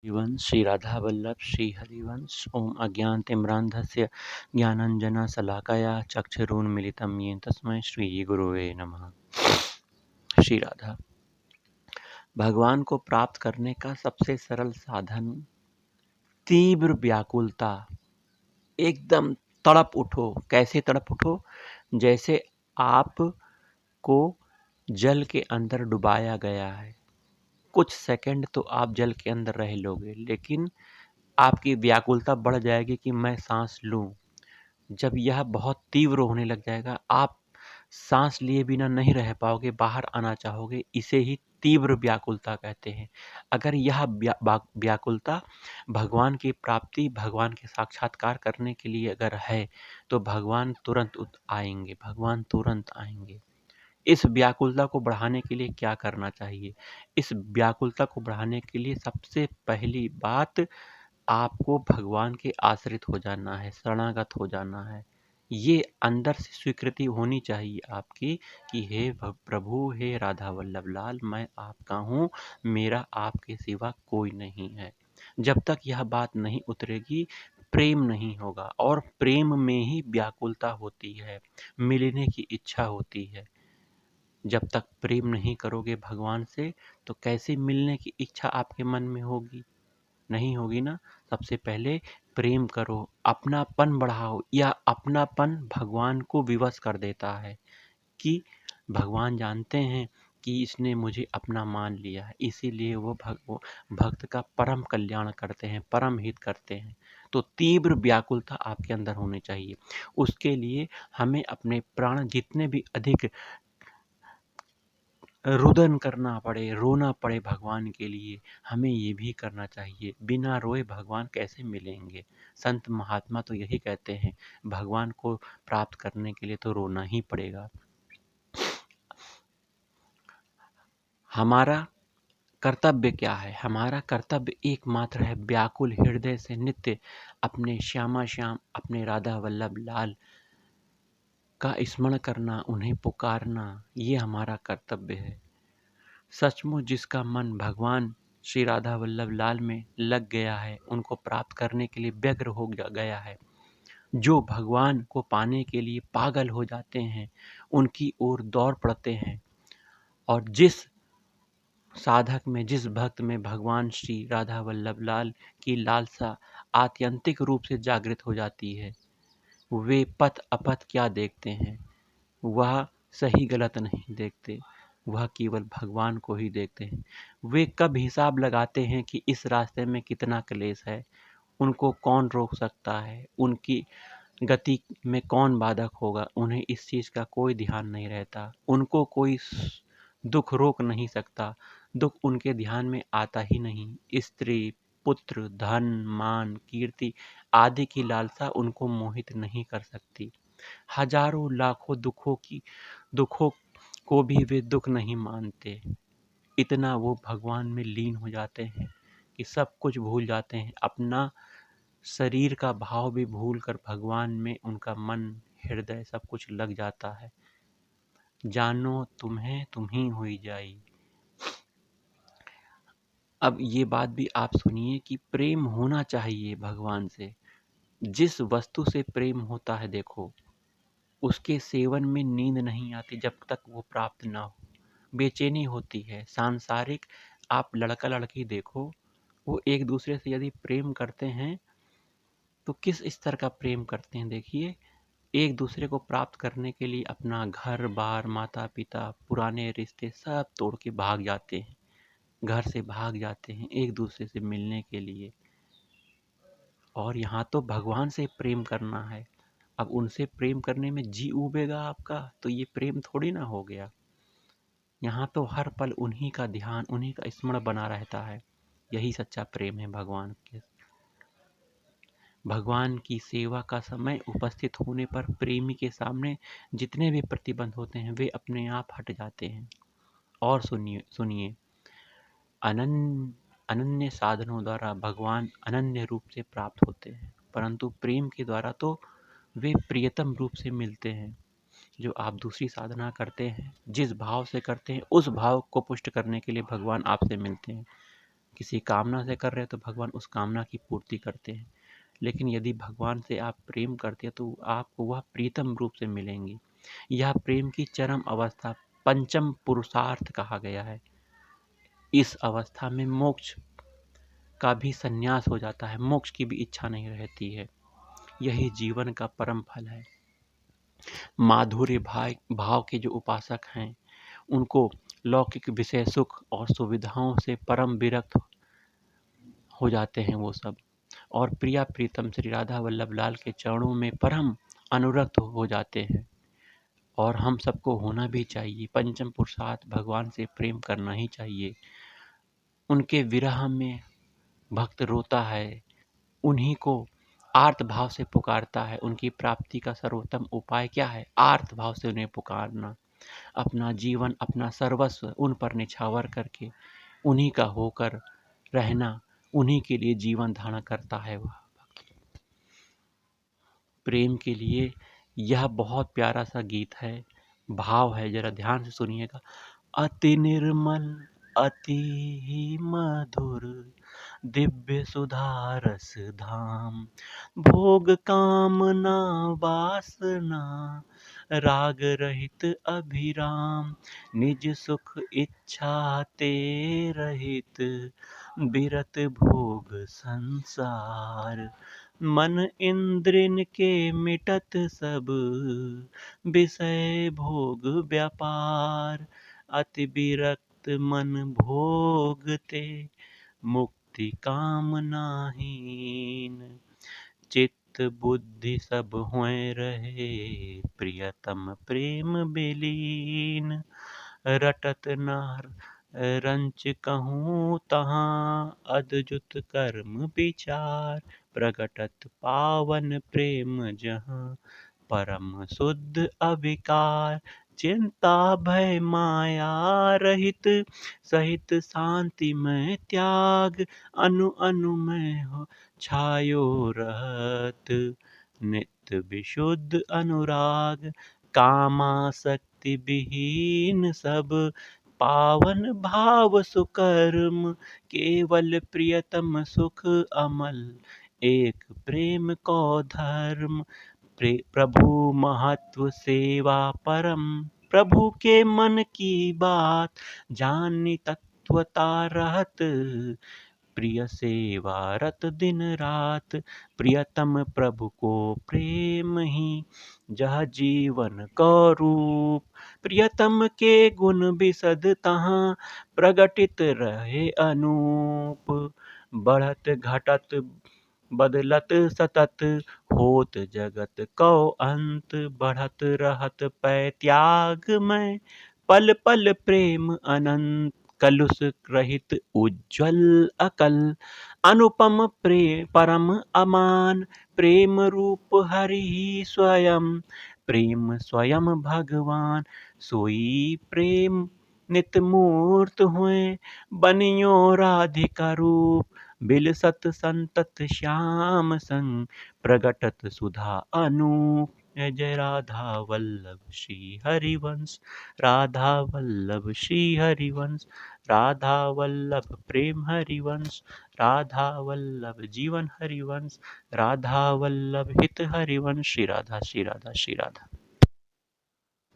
हरिवंश श्री राधा वल्लभ श्री हरिवंश ओम अज्ञानतिम्रान्धस्य ज्ञानाञ्जनशलाकया चक्षुरुन्मीलितं येन तस्मै श्री गुरुवे नमः। श्री राधा। भगवान को प्राप्त करने का सबसे सरल साधन तीव्र व्याकुलता। एकदम तड़प उठो। कैसे तड़प उठो? जैसे आप को जल के अंदर डुबाया गया है। कुछ सेकंड तो आप जल के अंदर रह लोगे, लेकिन आपकी व्याकुलता बढ़ जाएगी कि मैं सांस लूं। जब यह बहुत तीव्र होने लग जाएगा, आप सांस लिए बिना नहीं रह पाओगे, बाहर आना चाहोगे। इसे ही तीव्र व्याकुलता कहते हैं। अगर यह व्याकुलता भगवान की प्राप्ति, भगवान के साक्षात्कार करने के लिए अगर है, तो भगवान तुरंत आएंगे। भगवान तुरंत आएंगे। इस व्याकुलता को बढ़ाने के लिए क्या करना चाहिए? इस व्याकुलता को बढ़ाने के लिए सबसे पहली बात, आपको भगवान के आश्रित हो जाना है, शरणागत हो जाना है। ये अंदर से स्वीकृति होनी चाहिए आपकी कि हे प्रभु, हे राधा वल्लभ लाल, मैं आपका हूँ, मेरा आपके सिवा कोई नहीं है। जब तक यह बात नहीं उतरेगी, प्रेम नहीं होगा, और प्रेम में ही व्याकुलता होती है, मिलने की इच्छा होती है। जब तक प्रेम नहीं करोगे भगवान से, तो कैसे मिलने की इच्छा आपके मन में होगी? नहीं होगी ना। सबसे पहले प्रेम करो, अपनापन बढ़ाओ। या अपनापन भगवान को विवश कर देता है कि भगवान जानते हैं कि इसने मुझे अपना मान लिया है, इसीलिए वो भक्त का परम कल्याण करते हैं, परम हित करते हैं। तो तीव्र व्याकुलता आपके अंदर होनी चाहिए। उसके लिए हमें अपने प्राण जितने भी अधिक रुदन करना पड़े, रोना पड़े भगवान के लिए, हमें ये भी करना चाहिए। बिना रोए भगवान कैसे मिलेंगे? संत महात्मा तो यही कहते हैं, भगवान को प्राप्त करने के लिए तो रोना ही पड़ेगा। हमारा कर्तव्य क्या है? हमारा कर्तव्य एकमात्र है, व्याकुल हृदय से नित्य अपने श्यामा श्याम, अपने राधा वल्लभ लाल का स्मरण करना, उन्हें पुकारना। ये हमारा कर्तव्य है। सचमुच जिसका मन भगवान श्री राधा वल्लभ लाल में लग गया है, उनको प्राप्त करने के लिए व्यग्र हो गया है, जो भगवान को पाने के लिए पागल हो जाते हैं, उनकी ओर दौड़ पड़ते हैं। और जिस साधक में, जिस भक्त में भगवान श्री राधा वल्लभ लाल की लालसा आत्यंतिक रूप से जागृत हो जाती है, वे पथ अपथ क्या देखते हैं? वह सही गलत नहीं देखते, वह केवल भगवान को ही देखते हैं। वे कब हिसाब लगाते हैं कि इस रास्ते में कितना क्लेश है, उनको कौन रोक सकता है, उनकी गति में कौन बाधक होगा? उन्हें इस चीज़ का कोई ध्यान नहीं रहता। उनको कोई दुख रोक नहीं सकता, दुख उनके ध्यान में आता ही नहीं। स्त्री, पुत्र, धन, मान, कीर्ति आदि की लालसा उनको मोहित नहीं कर सकती। हजारों लाखों दुखों को भी वे दुख नहीं मानते। इतना वो भगवान में लीन हो जाते हैं कि सब कुछ भूल जाते हैं। अपना शरीर का भाव भी भूलकर भगवान में उनका मन, हृदय सब कुछ लग जाता है। जानो तुम्हें तुम्ही हुई जाई। अब ये बात भी आप सुनिए कि प्रेम होना चाहिए भगवान से। जिस वस्तु से प्रेम होता है, देखो, उसके सेवन में नींद नहीं आती जब तक वो प्राप्त ना हो। बेचैनी होती है। सांसारिक आप लड़का लड़की देखो, वो एक दूसरे से यदि प्रेम करते हैं तो किस स्तर का प्रेम करते हैं देखिए। एक दूसरे को प्राप्त करने के लिए अपना घर बार, माता पिता, पुराने रिश्ते सब तोड़ के भाग जाते हैं, घर से भाग जाते हैं एक दूसरे से मिलने के लिए। और यहाँ तो भगवान से प्रेम करना है। अब उनसे प्रेम करने में जी उबेगा आपका, तो ये प्रेम थोड़ी ना हो गया। यहाँ तो हर पल उन्हीं का ध्यान, उन्हीं का स्मरण बना रहता है। यही सच्चा प्रेम है भगवान के। भगवान की सेवा का समय उपस्थित होने पर प्रेमी के सामने जितने भी प्रतिबंध होते हैं, वे अपने आप हट जाते हैं। और सुनिए, अनन्य साधनों द्वारा भगवान अनन्य रूप से प्राप्त होते हैं, परंतु प्रेम के द्वारा तो वे प्रियतम रूप से मिलते हैं। जो आप दूसरी साधना करते हैं, जिस भाव से करते हैं, उस भाव को पुष्ट करने के लिए भगवान आपसे मिलते हैं। किसी कामना से कर रहे हैं तो भगवान उस कामना की पूर्ति करते हैं। लेकिन यदि भगवान से आप प्रेम करते हैं तो आपको वह प्रीतम रूप से मिलेंगी। यह प्रेम की चरम अवस्था पंचम पुरुषार्थ कहा गया है। इस अवस्था में मोक्ष का भी संन्यास हो जाता है, मोक्ष की भी इच्छा नहीं रहती है। यही जीवन का परम फल है। माधुर्य भाव के जो उपासक हैं, उनको लौकिक विषय सुख और सुविधाओं से परम विरक्त हो जाते हैं वो सब, और प्रिया प्रीतम श्री राधा वल्लभ लाल के चरणों में परम अनुरक्त हो जाते हैं। और हम सबको होना भी चाहिए। पंचम पुरुषार्थ भगवान से प्रेम करना ही चाहिए। उनके विरह में भक्त रोता है, उन्हीं को आर्त भाव से पुकारता है। उनकी प्राप्ति का सर्वोत्तम उपाय क्या है? आर्त भाव से उन्हें पुकारना, अपना जीवन, अपना सर्वस्व उन पर निछावर करके उन्हीं का होकर रहना, उन्हीं के लिए जीवन धारण करता है वह भक्त। प्रेम के लिए यह बहुत प्यारा सा गीत है, भाव है, जरा ध्यान से सुनिएगा। अति निर्मल अति ही मधुर दिव्य सुधा रस धाम, भोग कामना वासना राग रहित अभिराम, निज सुख इच्छा ते रहित बिरत भोग संसार, मन इंद्रिन के मिटत सब विषय भोग व्यापार, अति विरक्त मन भोगते मुक्ति कामनाहीन, चित्त बुद्धि सब होए रहे प्रियतम प्रेम बिलीन, रटत नार रंच कहूँ तहाँ अद्भुत कर्म विचार, प्रगटत पावन प्रेम जहाँ परम शुद्ध अविकार, चिंता भय माया रहित सहित शांति में त्याग, अनु अनु में हो छायो रहत नित्य विशुद्ध अनुराग, कामासक्ति विहीन सब पावन भाव सुकर्म, केवल प्रियतम सुख अमल एक प्रेम को धर्म, प्रभु महत्व सेवा परम, प्रभु के मन की बात जानी तत्वता रहत, प्रिय सेवा रत दिन रात, प्रियतम प्रभु को प्रेम ही जह जीवन को रूप, प्रियतम के गुण विशद तहाँ प्रगटित रहे अनूप, बढ़त घटत बदलत सतत होत जगत को अंत, बढ़त रहत पै त्याग में पल पल प्रेम अनंत, कलुष रहित उज्ज्वल अकल, अनुपम प्रेम परम अमान, प्रेम रूप हरि ही स्वयं, प्रेम स्वयं भगवान, सोई प्रेम नित मूर्त हुए बनियो राधिका रूप, बिलसत संतत श्याम संग प्रगटत सुधा अनूप, जय राधा वल्लभ श्री हरिवंश, राधा वल्लभ श्री हरिवंश, राधा वल्लभ प्रेम हरिवंश, राधा वल्लभ जीवन हरिवंश, राधा वल्लभ हित हरिवंश। श्री राधा श्री राधा श्री राधा।